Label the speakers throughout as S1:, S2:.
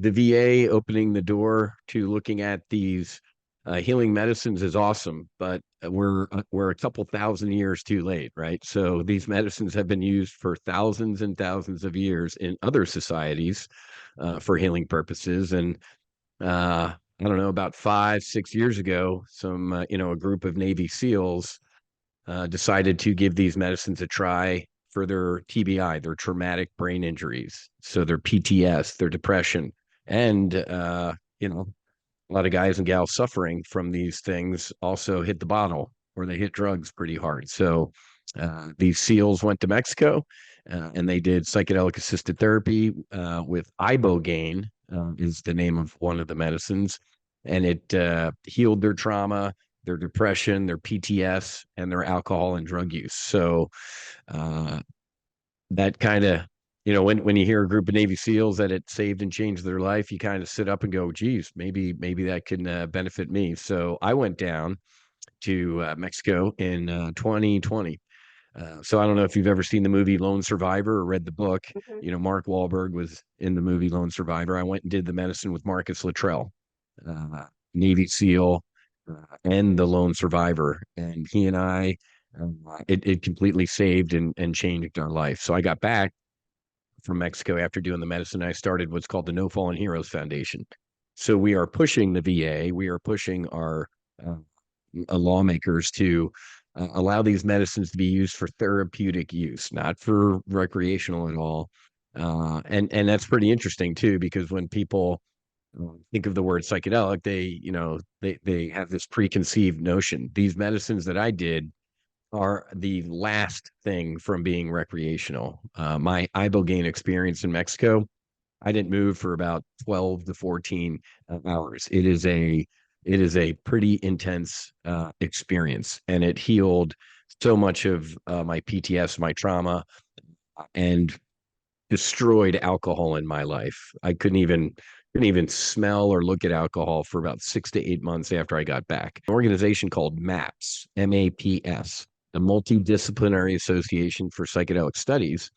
S1: the VA opening the door to looking at these healing medicines is awesome, but we're a couple thousand years too late, right? So these medicines have been used for thousands and thousands of years in other societies for healing purposes, and I don't know, about 5, 6 years ago, a group of Navy SEALs decided to give these medicines a try for their TBI, their traumatic brain injuries. So their PTS, their depression, and a lot of guys and gals suffering from these things also hit the bottle or they hit drugs pretty hard. So these SEALs went to Mexico and they did psychedelic assisted therapy with ibogaine, is the name of one of the medicines, and it healed their trauma, their depression, their PTS, and their alcohol and drug use. So uh, that kind of, when you hear a group of Navy SEALs that it saved and changed their life, you kind of sit up and go, geez, maybe that can benefit me. So I went down to Mexico in 2020. So I don't know if you've ever seen the movie Lone Survivor or read the book.
S2: Mhm.
S1: Mark Wahlberg was in the movie Lone Survivor. I went and did the medicine with Marcus Luttrell, Navy SEAL, and the Lone Survivor, and he and I, it completely saved and changed our life. So I got back from Mexico after doing the medicine. I started what's called the No Fallen Heroes Foundation. So we are pushing the VA, we are pushing our uh, lawmakers to allow these medicines to be used for therapeutic use, not for recreational at all. And that's pretty interesting too, because when people think of the word psychedelic, they have this preconceived notion. These medicines that I did are the last thing from being recreational. My ibogaine experience in Mexico, I didn't move for about 12 to 14 hours. It is a pretty intense experience, and it healed so much of my PTS, my trauma, and destroyed alcohol in my life. I couldn't even smell or look at alcohol for about 6 to 8 months after I got back. An organization called MAPS, MAPS, the Multidisciplinary Association for Psychedelic Studies,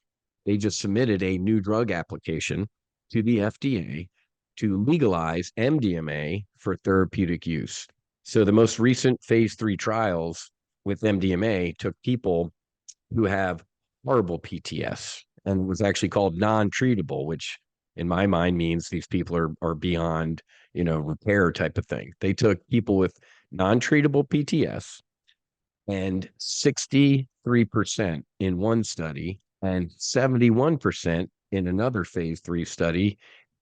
S1: they just submitted a new drug application to the FDA to legalize MDMA for therapeutic use. So the most recent phase 3 trials with MDMA took people who have horrible PTS and was actually called non-treatable, which in my mind means these people are beyond, repair type of thing. They took people with non-treatable PTS, and 63% in one study and 71% in another phase 3 study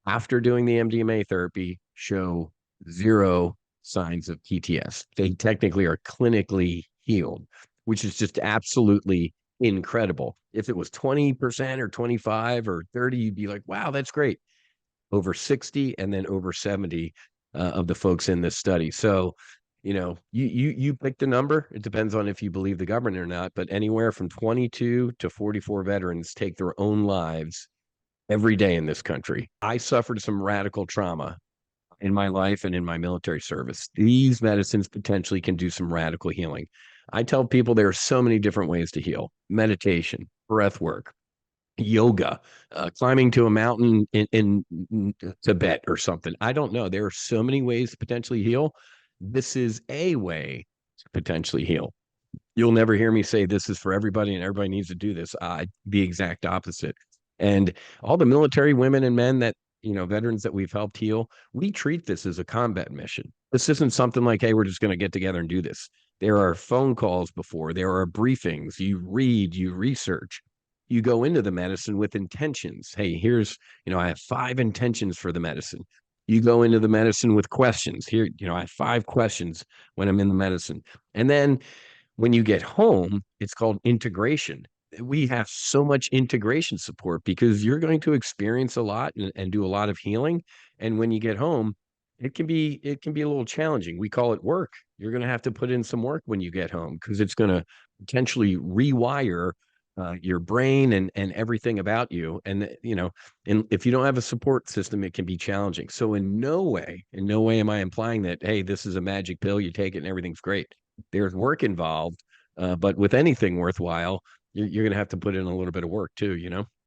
S1: after doing the MDMA therapy show zero signs of PTS. They technically are clinically healed, which is just absolutely incredible. If it was 20% or 25 or 30, you'd be like, wow, that's great. Over 60 and then over 70 of the folks in this study. So, you pick the number. It depends on if you believe the government or not, but anywhere from 22 to 44 veterans take their own lives every day in this country. I suffered some radical trauma in my life and in my military service. These medicines potentially can do some radical healing. I tell people there are so many different ways to heal: meditation, breath work, yoga, climbing to a mountain in Tibet or something. I don't know. There are so many ways to potentially heal. This is a way to potentially heal. You'll never hear me say this is for everybody and everybody needs to do this. The exact opposite. And all the military women and men that, veterans that we've helped heal, we treat this as a combat mission. This isn't something like, hey, we're just going to get together and do this. There are phone calls before, there are briefings. You read, you research, you go into the medicine with intentions. Hey, I have 5 intentions for the medicine. You go into the medicine with questions. Here, I have 5 questions when I'm in the medicine. And then when you get home, it's called integration. We have so much integration support because you're going to experience a lot and do a lot of healing. And when you get home, it can be a little challenging. We call it work. You're going to have to put in some work when you get home because it's going to potentially rewire your brain and everything about you. And if you don't have a support system, it can be challenging. So in no way am I implying that, hey, this is a magic pill, you take it and everything's great. There's work involved, but with anything worthwhile, you're going to have to put in a little bit of work too.